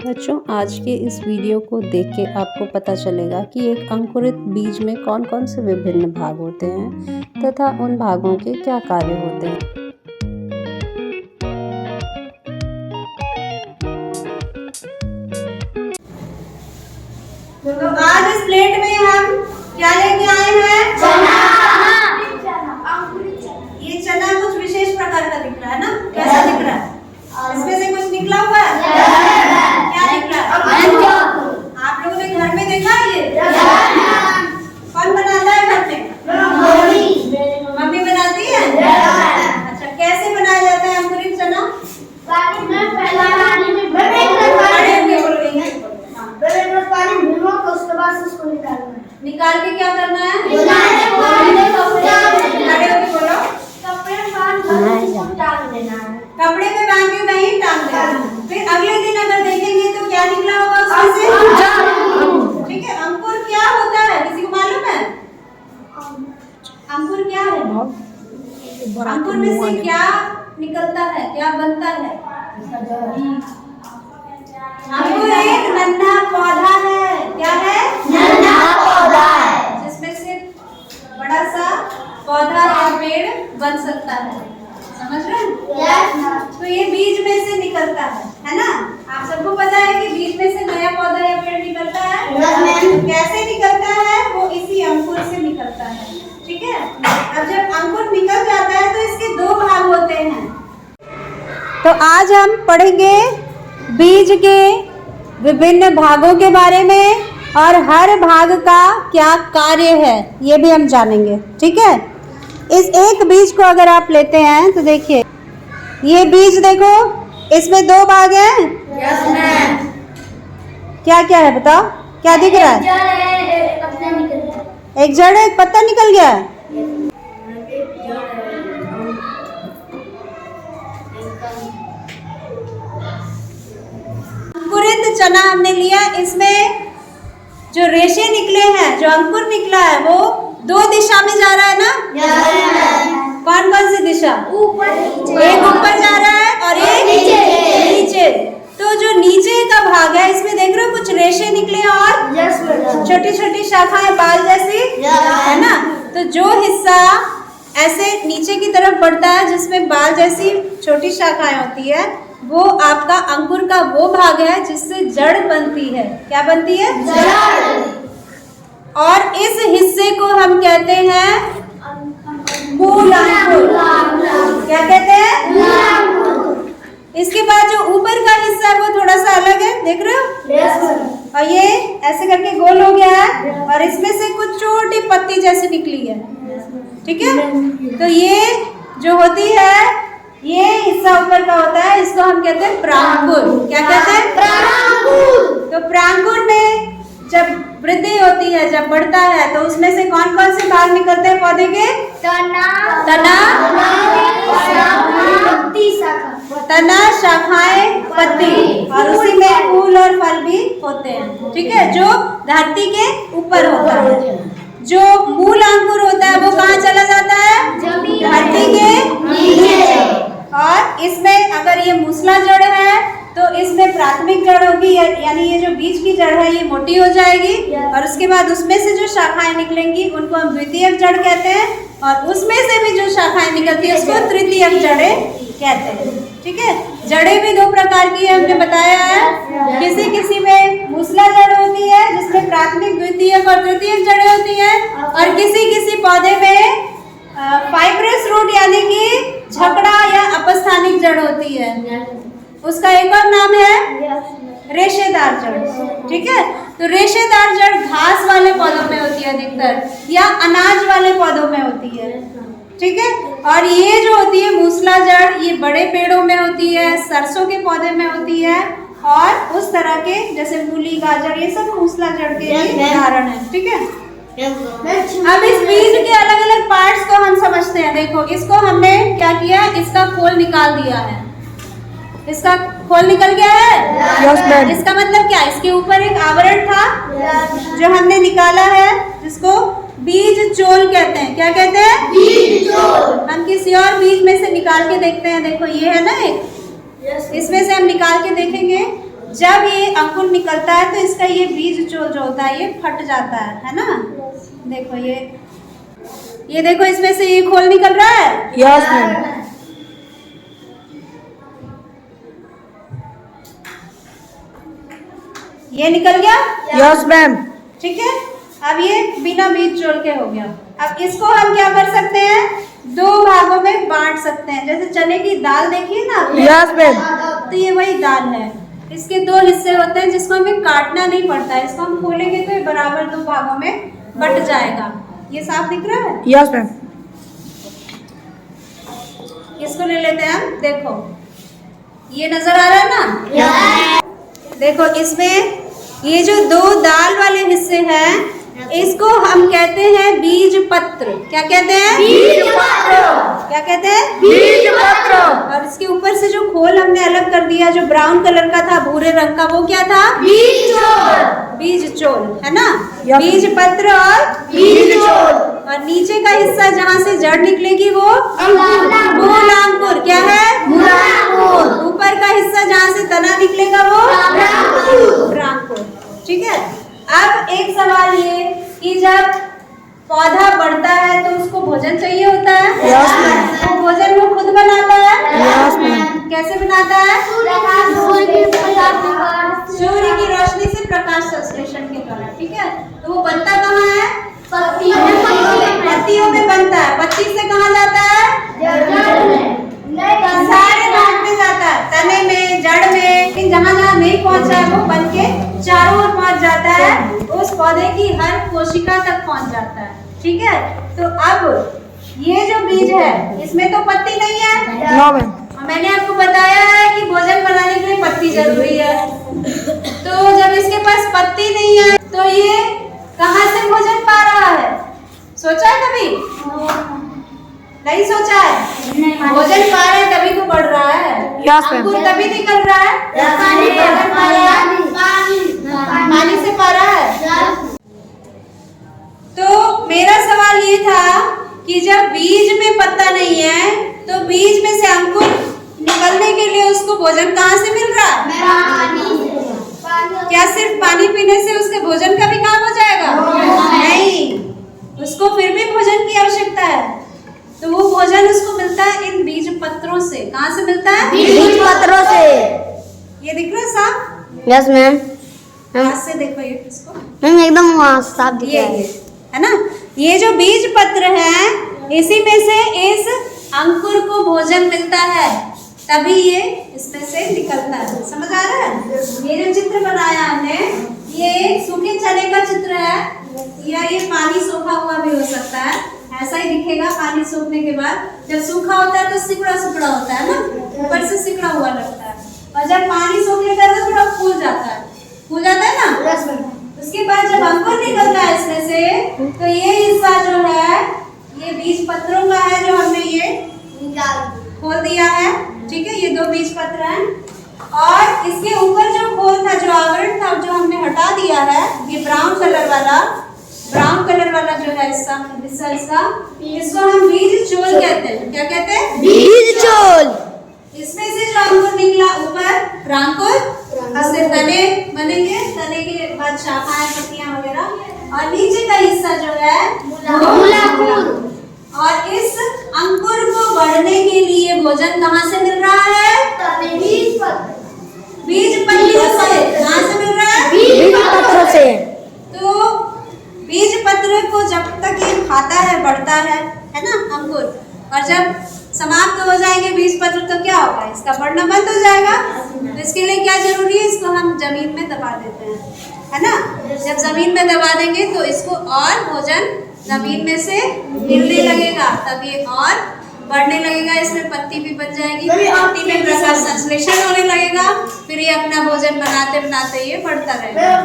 बच्चों, आज के इस वीडियो को देख के आपको पता चलेगा कि एक अंकुरित बीज में कौन कौन से विभिन्न भाग होते हैं तथा उन भागों के क्या कार्य होते हैं। तो आज इस प्लेट में हम क्या लेके आए हैं? चना। ये चना कुछ विशेष प्रकार का दिख रहा है ना? कैसा दिख रहा है? इसमें से कुछ निकला हुआ है? क्या निकला है? आप लोगों ने घर में देखा है ये? कौन बनाता है घर में? मम्मी बनाती है? अच्छा, कैसे बनाया जाता है अंकुरित चना? निकाल के क्या करना है? कपड़े में बांध के कहीं टांग देना। फिर अगले दिन अगर देखेंगे तो क्या निकला होगा उसमें से? ठीक है। अंकुर क्या होता है, किसी को मालूम है? अंकुर क्या है? अंकुर में से क्या निकलता है, क्या बनता है? अंकुर एक नन्हा पौधा है। क्या है? नन्हा पौधा है, जिसमें से बड़ा सा पौधा या पेड़ बन सकता है। समझ रहे हैं? तो ये बीज में से निकलता है ना? आप सबको पता है कि बीज में से नया पौधा या पेड़ निकलता है। कैसे निकलता है? वो इसी अंकुर से निकलता है। ठीक है। अब जब अंकुर निकल जाता है तो इसके दो भाग होते हैं। तो आज हम पढ़ेंगे बीज के विभिन्न भागों के बारे में और हर भाग का क्या कार्य है ये भी हम जानेंगे। ठीक है। इस एक बीज को अगर आप लेते हैं तो देखिए, ये बीज देखो, इसमें दो भाग हैं। क्या क्या है बताओ? क्या दिख रहा है? एक जड़ है, एक पत्ता निकल गया है। अंकुरित चना हमने लिया, इसमें जो रेशे निकले हैं, जो अंकुर निकला है, वो दो दिशा में जा रहा है ना? कौन कौन सी दिशा? एक ऊपर जा रहा है और एक नीचे। तो जो नीचे का भाग है, इसमें देख रहे हो कुछ रेशे निकले और छोटी छोटी शाखाएं बाल जैसी है ना? तो जो हिस्सा ऐसे नीचे की तरफ बढ़ता है, जिसमें बाल जैसी छोटी शाखाएं होती है, वो आपका अंकुर का वो भाग है जिससे जड़ बनती है। क्या बनती है? जड़। और इस हिस्से को हम कहते हैं मूल अंकुर। क्या कहते हैं? इसके बाद जो ऊपर का हिस्सा है वो थोड़ा सा अलग है, देख रहे हो? और ये ऐसे करके गोल हो गया है और इसमें से कुछ छोटी पत्ती जैसी निकली है। ठीक है। तो ये जो होती है, ये हिस्सा ऊपर का होता है, इसको हम कहते हैं प्रांकुर। क्या कहते हैं? प्रांकुर। तो प्रांकुर में जब वृद्धि होती है, जब बढ़ता है, तो उसमें से कौन कौन से भाग निकलते हैं पौधे के? तना, शाखाएं, पत्ती, और उसी में फूल और फल भी होते हैं। ठीक है। जो धरती के ऊपर होता है। जो मूल अंकुर होता है वो कहाँ चला जाता है? धरती के नीचे। और इसमें अगर ये मूसला जड़ है तो इसमें प्राथमिक जड़ होगी, यानी ये जो बीज की जड़ है ये मोटी हो जाएगी, और उसके बाद उसमें से जो शाखाएं निकलेंगी उनको हम द्वितीयक जड़ कहते हैं, और उसमें से भी जो शाखाएं निकलती है उसको तृतीयक जड़ें कहते हैं। ठीक है। जड़ें भी दो प्रकार की है, हमने बताया है। किसी किसी में मूसला जड़ होती है जिसमें प्राथमिक, द्वितीयक और तृतीयक जड़ें होती हैं, और किसी किसी पौधे में फाइब्रस रूट यानी कि झकड़ा या अपस्थानिक जड़ होती है। उसका एक और नाम है रेशेदार जड़। ठीक है। तो रेशेदार जड़ घास वाले पौधों में होती है अधिकतर, या अनाज वाले पौधों में होती है। ठीक है। और ये जो होती है मूसला जड़, ये बड़े पेड़ों में होती है, सरसों के पौधे में होती है, और उस तरह के जैसे मूली, गाजर, ये सब मूसला जड़ के उदाहरण है। ठीक है। अब इस बीज के अलग अलग पार्ट्स को हम समझते हैं। देखो, इसको हमने क्या किया, इसका खोल निकाल दिया है। इसका खोल निकल गया है। इसका मतलब क्या? इसके ऊपर एक आवरण था जो हमने निकाला है, जिसको बीज चोल कहते हैं। क्या कहते हैं? बीज चोल। हम किसी और बीज में से निकाल के देखते हैं। देखो, ये है ना एक, इसमें से हम निकाल के देखेंगे जब ये अंकुर निकलता है तो इसका ये बीज चोल जो होता है ये फट जाता है ना। देखो ये देखो इसमें से ये खोल निकल रहा है। Yes ma'am. ये निकल गया। Yes ma'am. ठीक है, अब ये बिना बीज चोल के हो गया। अब इसको हम क्या कर सकते हैं, दो भागों में बांट सकते हैं। जैसे चने की दाल देखिए ना आपने? Yes ma'am. तो ये वही दाल है, इसके दो हिस्से होते हैं जिसको हमें काटना नहीं पड़ता है। इसको हम खोलेंगे तो ये बराबर दो भागों में बट जाएगा। ये साफ दिख रहा है? Yes ma'am. इसको ले लेते हैं हम। देखो ये नजर आ रहा है ना? यस। देखो इसमें ये जो दो दाल वाले हिस्से हैं इसको हम कहते हैं बीज पत्र। क्या कहते हैं? बीज पत्र। क्या कहते हैं? बीज पत्र। और इसके ऊपर से जो खोल हमने अलग कर दिया जो ब्राउन कलर का था, भूरे रंग का, वो क्या था? बीज चोल। बीज चोल है ना? यस। बीज पत्र और बीज चोल। और नीचे का हिस्सा जहाँ से जड़ निकलेगी वो अंकुर। मूलांकुर। क्या है? मूलांकुर। ऊपर का हिस्सा जहाँ से तना निकलेगा वो ब्रांकुर। ठीक है। अब एक सवाल ये कि जब पौधा बढ़ता है तो उसको भोजन चाहिए होता है। Yes ma'am. तो भोजन वो खुद बनाता है। Yes ma'am. कैसे बनाता है? सूर्य की रोशनी से प्रकाश संश्लेषण के द्वारा। ठीक है, तो वो बनता कहाँ है? पत्तियों में बनता है। पत्ती से कहाँ जाता है? सारे भाग में जाता है, तने में, जड़ में। लेकिन जहाँ जहाँ नहीं पहुँचा वो बन के चारों ओर पहुँच जाता है, उस पौधे की हर कोशिका तक पहुँच जाता है। ठीक है, तो अब ये जो बीज है इसमें तो पत्ती नहीं है। No ma'am. मैंने आपको बताया है कि भोजन बनाने के लिए पत्ती जरूरी है। तो जब इसके पास पत्ती नहीं है तो ये कहाँ से भोजन पा रहा है? सोचा है कभी? नहीं सोचा है। भोजन पा रहा है तभी तो बढ़ रहा है। Yes ma'am. अंकुर तभी निकल रहा है। भोजन पा रहा है, पानी से पा रहा है। तो मेरा सवाल ये था कि जब बीज में पत्ता नहीं है तो बीज में से अंकुर निकलने के लिए उसको भोजन कहाँ से मिल रहा है? क्या सिर्फ पानी पीने से उसके भोजन का भी काम हो जाएगा? नहीं, उसको फिर भी भोजन की आवश्यकता है। तो वो भोजन उसको मिलता है इन बीज पत्रों से। कहाँ से मिलता है? बीज पत्रों से। ये दिख रहा है साफ? Yes ma'am. हाथ से देखो ये इसको। मैम एकदम साफ दिख रहा है। ये है ना? ये जो बीज पत्र है इसी में से इस अंकुर को भोजन मिलता है, तभी ये इसमें से निकलता है। समझ आ रहा है? ये जो चित्र बनाया हमने ये सूखे चने का चित्र है, या ये पानी सूखा हुआ भी हो सकता है। ऐसा ही दिखेगा पानी सूखने के बाद। जब सूखा होता है तो सिकुड़ा सिकुड़ा होता है ना, ऊपर से सिकुड़ा हुआ लगता है। और जब पानी सूख लेता है तो थोड़ा फूल जाता है। फूल जाता है ना? उसके बाद जब अंकुर निकलता है इसमें से तो ये हिस्सा जो है ये बीज पत्रों का है जो हमने ये खोल दिया है। ठीक है, ये दो बीज पत्र हैं और इसके ऊपर जो खोल था, जो आवरण था, जो हमने हटा दिया है, ये ब्राउन कलर वाला जो है हिस्सा इसका, इसको हम बीज चोल कहते हैं। क्या कहते हैं? बीज चोल। इसमें से जो अंकुर निकला ऊपर प्रांकुर, इससे तने बनेंगे, तने के बाद शाखाएं, पत्तियां वगैरह, और नीचे का हिस्सा जो है मूलांकुर। और इस अंकुर को बढ़ने के लिए भोजन कहाँ से मिल रहा है? बीज पत्रों से। कहाँ से मिल रहा है? बीज पत्रों से। तो बीज पत्र को जब तक ये खाता है बढ़ता है ना अंकुर, और जब समाप्त हो जाएंगे बीज पत्र तो क्या होगा? इसका बढ़ना बंद हो जाएगा। तो इसके लिए क्या जरूरी है? इसको हम जमीन में दबा देते हैं, है ना? जब जमीन में दबा देंगे तो इसको और भोजन जमीन में से मिलने लगेगा, तब ये और बढ़ने लगेगा। इसमें पत्ती भी बन जाएगी, पत्ती में प्रकाश संश्लेषण होने लगेगा, फिर ये अपना भोजन बनाते बनाते ये बढ़ता रहेगा।